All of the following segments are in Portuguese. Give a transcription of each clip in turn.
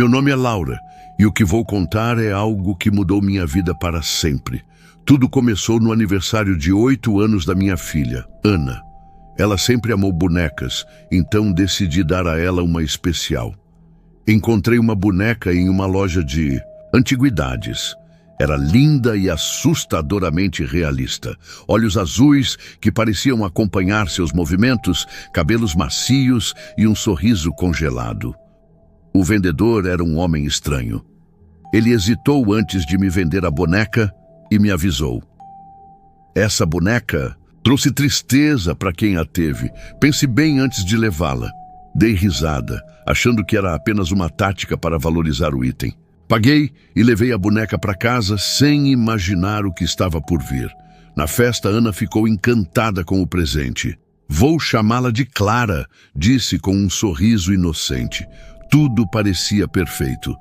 Meu nome é Laura e o que vou contar é algo que mudou minha vida para sempre. Tudo começou no aniversário de 8 anos da minha filha, Ana. Ela sempre amou bonecas, então decidi dar a ela uma especial. Encontrei uma boneca em uma loja de antiguidades. Era linda e assustadoramente realista. Olhos azuis que pareciam acompanhar seus movimentos, cabelos macios e um sorriso congelado. O vendedor era um homem estranho. Ele hesitou antes de me vender a boneca e me avisou. Essa boneca trouxe tristeza para quem a teve. Pense bem antes de levá-la. Dei risada, achando que era apenas uma tática para valorizar o item. Paguei e levei a boneca para casa sem imaginar o que estava por vir. Na festa, Ana ficou encantada com o presente. Vou chamá-la de Clara, disse com um sorriso inocente. Tudo parecia perfeito.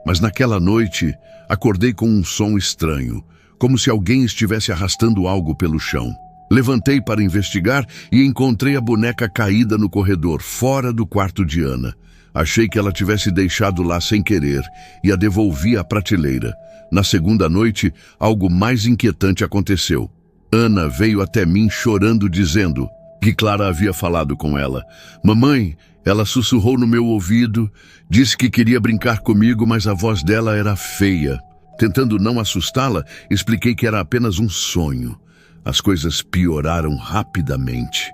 Mas naquela noite, acordei com um som estranho, como se alguém estivesse arrastando algo pelo chão. Levantei para investigar e encontrei a boneca caída no corredor, fora do quarto de Ana. Achei que ela tivesse deixado lá sem querer e a devolvi à prateleira. Na segunda noite, algo mais inquietante aconteceu. Ana veio até mim chorando, dizendo que Clara havia falado com ela. Mamãe, ela sussurrou no meu ouvido, disse que queria brincar comigo, mas a voz dela era feia. Tentando não assustá-la, expliquei que era apenas um sonho. As coisas pioraram rapidamente.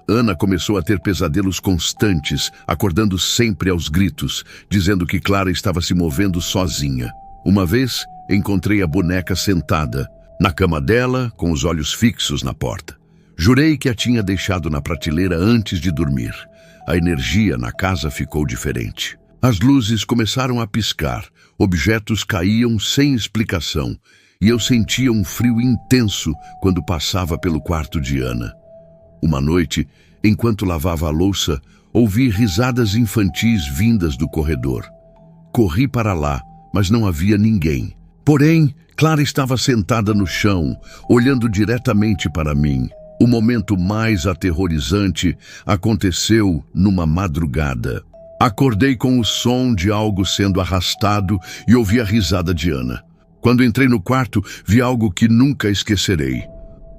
Ana começou a ter pesadelos constantes, acordando sempre aos gritos, dizendo que Clara estava se movendo sozinha. Uma vez, encontrei a boneca sentada, na cama dela, com os olhos fixos na porta. Jurei que a tinha deixado na prateleira antes de dormir. A energia na casa ficou diferente. As luzes começaram a piscar, objetos caíam sem explicação, e eu sentia um frio intenso quando passava pelo quarto de Ana. Uma noite, enquanto lavava a louça, ouvi risadas infantis vindas do corredor. Corri para lá, mas não havia ninguém. Porém, Clara estava sentada no chão, olhando diretamente para mim. O momento mais aterrorizante aconteceu numa madrugada. Acordei com o som de algo sendo arrastado e ouvi a risada de Ana. Quando entrei no quarto, vi algo que nunca esquecerei.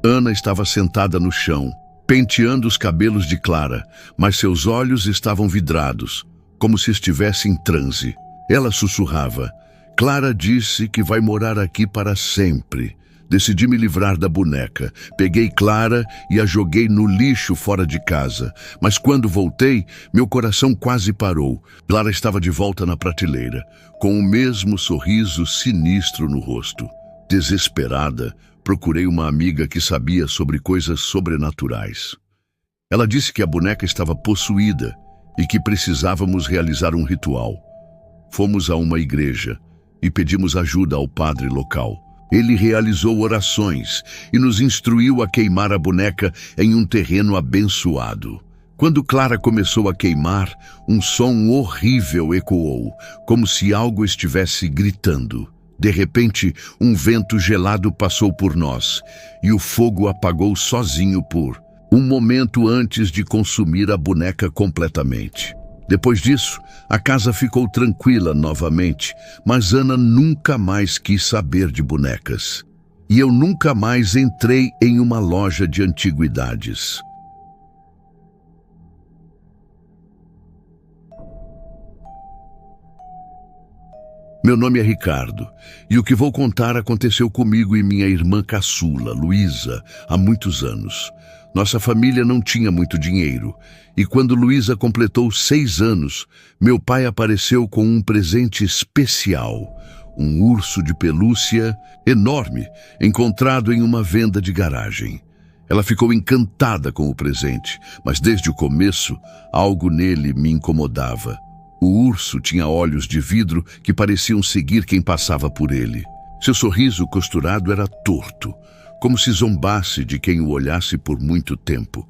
Ana estava sentada no chão, penteando os cabelos de Clara, mas seus olhos estavam vidrados, como se estivesse em transe. Ela sussurrava. Clara disse que vai morar aqui para sempre. Decidi me livrar da boneca. Peguei Clara e a joguei no lixo fora de casa. Mas quando voltei, meu coração quase parou. Clara estava de volta na prateleira, com o mesmo sorriso sinistro no rosto. Desesperada, procurei uma amiga que sabia sobre coisas sobrenaturais. Ela disse que a boneca estava possuída e que precisávamos realizar um ritual. Fomos a uma igreja e pedimos ajuda ao padre local. Ele realizou orações e nos instruiu a queimar a boneca em um terreno abençoado. Quando Clara começou a queimar, um som horrível ecoou, como se algo estivesse gritando. De repente, um vento gelado passou por nós e o fogo apagou sozinho por um momento antes de consumir a boneca completamente. Depois disso, a casa ficou tranquila novamente, mas Ana nunca mais quis saber de bonecas. E eu nunca mais entrei em uma loja de antiguidades. Meu nome é Ricardo, e o que vou contar aconteceu comigo e minha irmã caçula, Luísa, há muitos anos. Nossa família não tinha muito dinheiro, e quando Luísa completou 6 anos, meu pai apareceu com um presente especial, um urso de pelúcia enorme, encontrado em uma venda de garagem. Ela ficou encantada com o presente, mas desde o começo, algo nele me incomodava. O urso tinha olhos de vidro que pareciam seguir quem passava por ele. Seu sorriso costurado era torto, como se zombasse de quem o olhasse por muito tempo.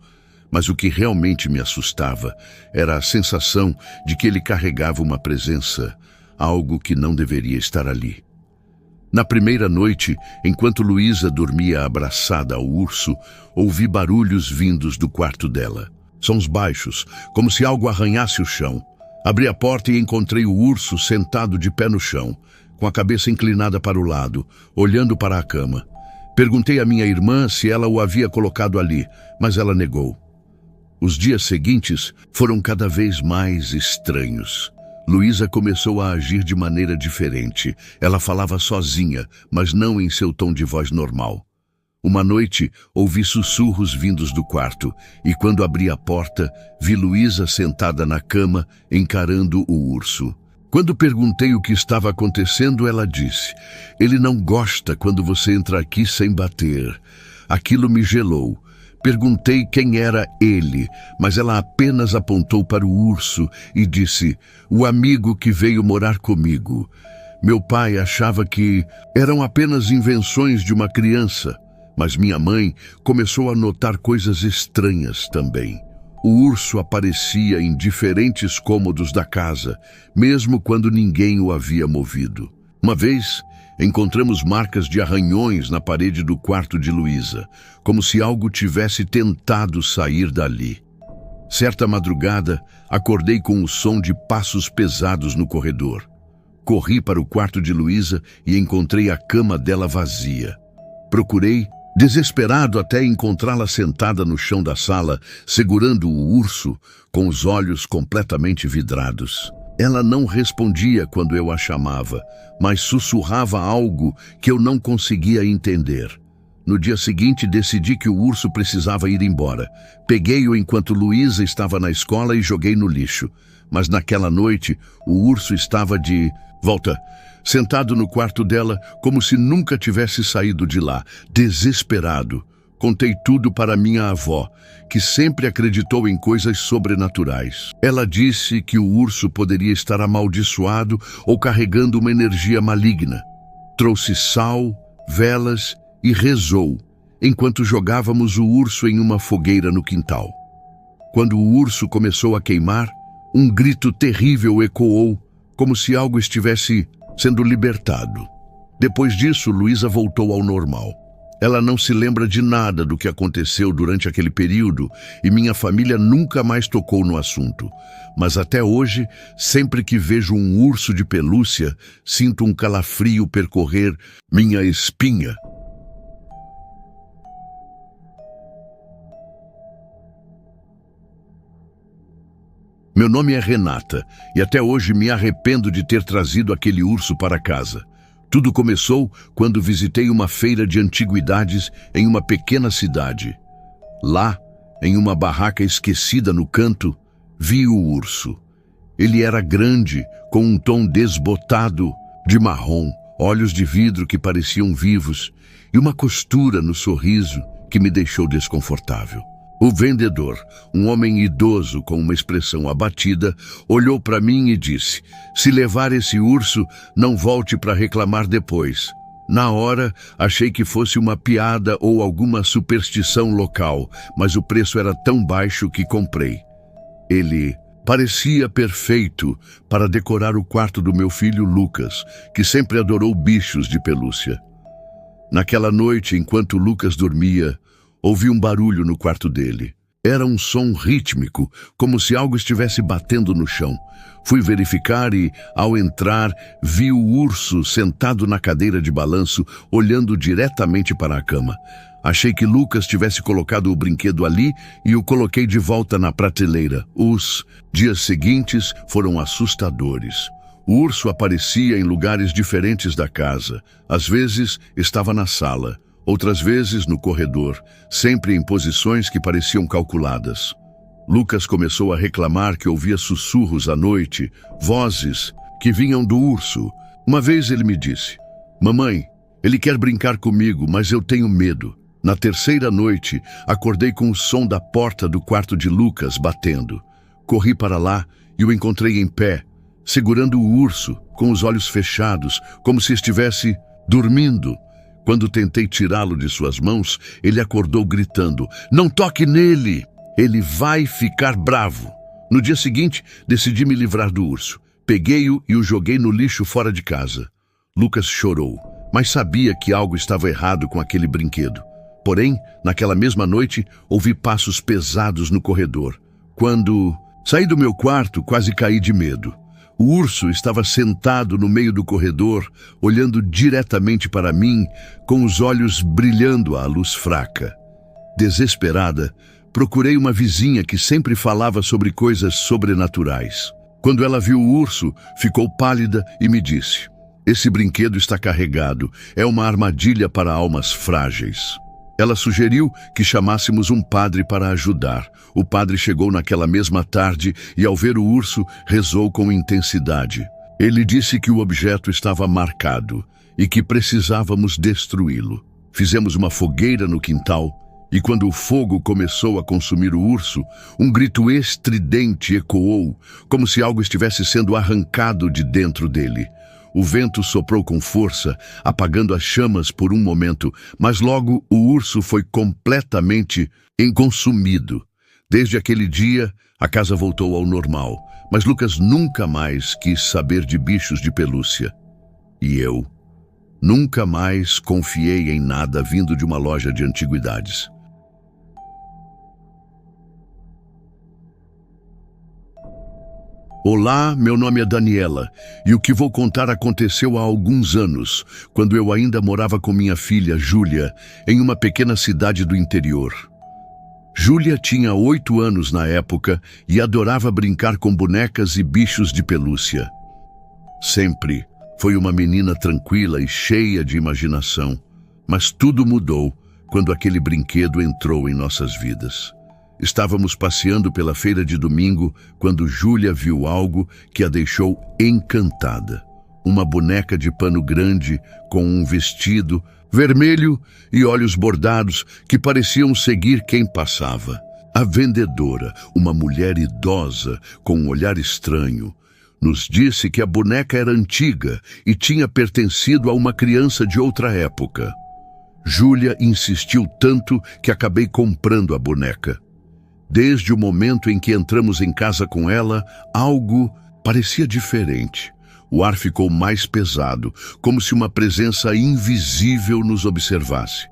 Mas o que realmente me assustava era a sensação de que ele carregava uma presença, algo que não deveria estar ali. Na primeira noite, enquanto Luísa dormia abraçada ao urso, ouvi barulhos vindos do quarto dela. Sons baixos, como se algo arranhasse o chão. Abri a porta e encontrei o urso sentado de pé no chão, com a cabeça inclinada para o lado, olhando para a cama. Perguntei à minha irmã se ela o havia colocado ali, mas ela negou. Os dias seguintes foram cada vez mais estranhos. Luísa começou a agir de maneira diferente. Ela falava sozinha, mas não em seu tom de voz normal. Uma noite, ouvi sussurros vindos do quarto, e quando abri a porta, vi Luísa sentada na cama, encarando o urso. Quando perguntei o que estava acontecendo, ela disse: "Ele não gosta quando você entra aqui sem bater." Aquilo me gelou. Perguntei quem era ele, mas ela apenas apontou para o urso e disse: "O amigo que veio morar comigo." Meu pai achava que eram apenas invenções de uma criança, mas minha mãe começou a notar coisas estranhas também. O urso aparecia em diferentes cômodos da casa, mesmo quando ninguém o havia movido. Uma vez, encontramos marcas de arranhões na parede do quarto de Luísa, como se algo tivesse tentado sair dali. Certa madrugada, acordei com o som de passos pesados no corredor. Corri para o quarto de Luísa e encontrei a cama dela vazia. Procurei, desesperado até encontrá-la sentada no chão da sala, segurando o urso, com os olhos completamente vidrados. Ela não respondia quando eu a chamava, mas sussurrava algo que eu não conseguia entender. No dia seguinte, decidi que o urso precisava ir embora. Peguei-o enquanto Luísa estava na escola e joguei no lixo. Mas naquela noite, o urso estava de volta, sentado no quarto dela, como se nunca tivesse saído de lá, desesperado. Contei tudo para minha avó, que sempre acreditou em coisas sobrenaturais. Ela disse que o urso poderia estar amaldiçoado ou carregando uma energia maligna. Trouxe sal, velas e rezou, enquanto jogávamos o urso em uma fogueira no quintal. Quando o urso começou a queimar, um grito terrível ecoou, como se algo estivesse sendo libertado. Depois disso, Luísa voltou ao normal. Ela não se lembra de nada do que aconteceu durante aquele período e minha família nunca mais tocou no assunto. Mas até hoje, sempre que vejo um urso de pelúcia, sinto um calafrio percorrer minha espinha. Meu nome é Renata e até hoje me arrependo de ter trazido aquele urso para casa. Tudo começou quando visitei uma feira de antiguidades em uma pequena cidade. Lá, em uma barraca esquecida no canto, vi o urso. Ele era grande, com um tom desbotado de marrom, olhos de vidro que pareciam vivos e uma costura no sorriso que me deixou desconfortável. O vendedor, um homem idoso com uma expressão abatida, olhou para mim e disse: "Se levar esse urso, não volte para reclamar depois." Na hora, achei que fosse uma piada ou alguma superstição local, mas o preço era tão baixo que comprei. Ele parecia perfeito para decorar o quarto do meu filho Lucas, que sempre adorou bichos de pelúcia. Naquela noite, enquanto Lucas dormia, ouvi um barulho no quarto dele. Era um som rítmico, como se algo estivesse batendo no chão. Fui verificar e, ao entrar, vi o urso sentado na cadeira de balanço, olhando diretamente para a cama. Achei que Lucas tivesse colocado o brinquedo ali e o coloquei de volta na prateleira. Os dias seguintes foram assustadores. O urso aparecia em lugares diferentes da casa. Às vezes, estava na sala. Outras vezes no corredor, sempre em posições que pareciam calculadas. Lucas começou a reclamar que ouvia sussurros à noite, vozes que vinham do urso. Uma vez ele me disse: "Mamãe, ele quer brincar comigo, mas eu tenho medo." Na terceira noite, acordei com o som da porta do quarto de Lucas batendo. Corri para lá e o encontrei em pé, segurando o urso, com os olhos fechados, como se estivesse dormindo. Quando tentei tirá-lo de suas mãos, ele acordou gritando: "Não toque nele! Ele vai ficar bravo." No dia seguinte, decidi me livrar do urso. Peguei-o e o joguei no lixo fora de casa. Lucas chorou, mas sabia que algo estava errado com aquele brinquedo. Porém, naquela mesma noite, ouvi passos pesados no corredor. Quando Saí do meu quarto, quase caí de medo. O urso estava sentado no meio do corredor, olhando diretamente para mim, com os olhos brilhando à luz fraca. Desesperada, procurei uma vizinha que sempre falava sobre coisas sobrenaturais. Quando ela viu o urso, ficou pálida e me disse: "Esse brinquedo está carregado, é uma armadilha para almas frágeis." Ela sugeriu que chamássemos um padre para ajudar. O padre chegou naquela mesma tarde e, ao ver o urso, rezou com intensidade. Ele disse que o objeto estava marcado e que precisávamos destruí-lo. Fizemos uma fogueira no quintal e, quando o fogo começou a consumir o urso, um grito estridente ecoou, como se algo estivesse sendo arrancado de dentro dele. O vento soprou com força, apagando as chamas por um momento, mas logo o urso foi completamente consumido. Desde aquele dia, a casa voltou ao normal, mas Lucas nunca mais quis saber de bichos de pelúcia. E eu nunca mais confiei em nada vindo de uma loja de antiguidades. Olá, meu nome é Daniela, e o que vou contar aconteceu há alguns anos, quando eu ainda morava com minha filha, Júlia, em uma pequena cidade do interior. Júlia tinha 8 anos na época e adorava brincar com bonecas e bichos de pelúcia. Sempre foi uma menina tranquila e cheia de imaginação, mas tudo mudou quando aquele brinquedo entrou em nossas vidas. Estávamos passeando pela feira de domingo quando Júlia viu algo que a deixou encantada. Uma boneca de pano grande com um vestido vermelho e olhos bordados que pareciam seguir quem passava. A vendedora, uma mulher idosa com um olhar estranho, nos disse que a boneca era antiga e tinha pertencido a uma criança de outra época. Júlia insistiu tanto que acabei comprando a boneca. Desde o momento em que entramos em casa com ela, algo parecia diferente. O ar ficou mais pesado, como se uma presença invisível nos observasse.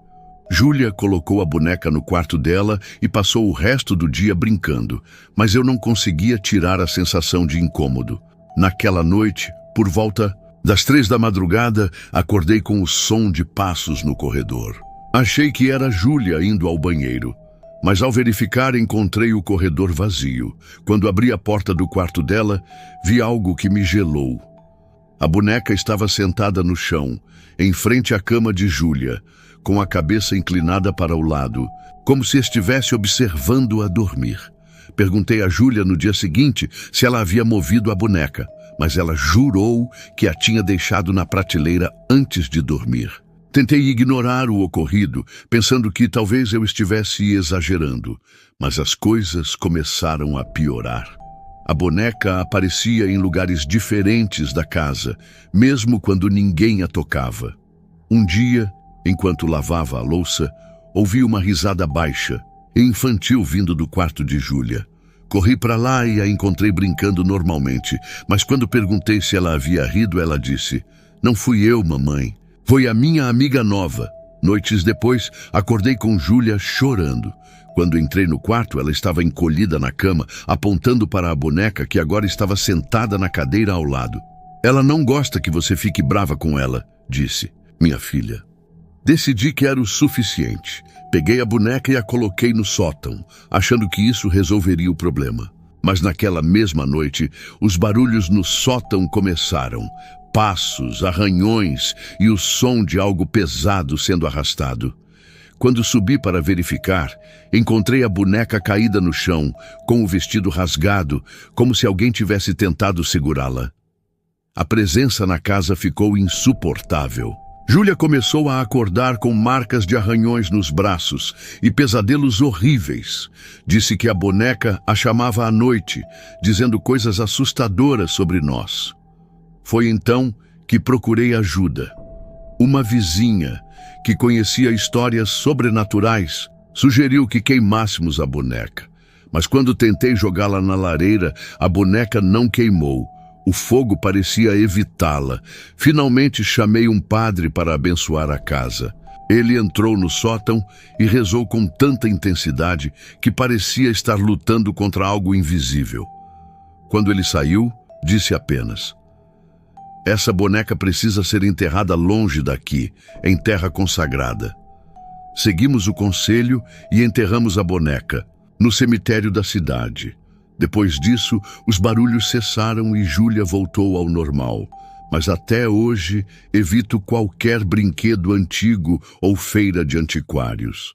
Júlia colocou a boneca no quarto dela e passou o resto do dia brincando, mas eu não conseguia tirar a sensação de incômodo. Naquela noite, por volta das 3 da madrugada, acordei com o som de passos no corredor. Achei que era Júlia indo ao banheiro. Mas ao verificar, encontrei o corredor vazio. Quando abri a porta do quarto dela, vi algo que me gelou. A boneca estava sentada no chão, em frente à cama de Júlia, com a cabeça inclinada para o lado, como se estivesse observando-a dormir. Perguntei a Júlia no dia seguinte se ela havia movido a boneca, mas ela jurou que a tinha deixado na prateleira antes de dormir. Tentei ignorar o ocorrido, pensando que talvez eu estivesse exagerando, mas as coisas começaram a piorar. A boneca aparecia em lugares diferentes da casa, mesmo quando ninguém a tocava. Um dia, enquanto lavava a louça, ouvi uma risada baixa e infantil vindo do quarto de Júlia. Corri para lá e a encontrei brincando normalmente, mas quando perguntei se ela havia rido, ela disse: "Não fui eu, mamãe. Foi a minha amiga nova." Noites depois, acordei com Júlia chorando. Quando entrei no quarto, ela estava encolhida na cama, apontando para a boneca que agora estava sentada na cadeira ao lado. "Ela não gosta que você fique brava com ela", disse minha filha. Decidi que era o suficiente. Peguei a boneca e a coloquei no sótão, achando que isso resolveria o problema. Mas naquela mesma noite, os barulhos no sótão começaram. Passos, arranhões e o som de algo pesado sendo arrastado. Quando subi para verificar, encontrei a boneca caída no chão, com o vestido rasgado, como se alguém tivesse tentado segurá-la. A presença na casa ficou insuportável. Júlia começou a acordar com marcas de arranhões nos braços e pesadelos horríveis. Disse que a boneca a chamava à noite, dizendo coisas assustadoras sobre nós. Foi então que procurei ajuda. Uma vizinha, que conhecia histórias sobrenaturais, sugeriu que queimássemos a boneca. Mas quando tentei jogá-la na lareira, a boneca não queimou. O fogo parecia evitá-la. Finalmente chamei um padre para abençoar a casa. Ele entrou no sótão e rezou com tanta intensidade que parecia estar lutando contra algo invisível. Quando ele saiu, disse apenas: essa boneca precisa ser enterrada longe daqui, em terra consagrada. Seguimos o conselho e enterramos a boneca, no cemitério da cidade. Depois disso, os barulhos cessaram e Júlia voltou ao normal. Mas até hoje, evito qualquer brinquedo antigo ou feira de antiquários.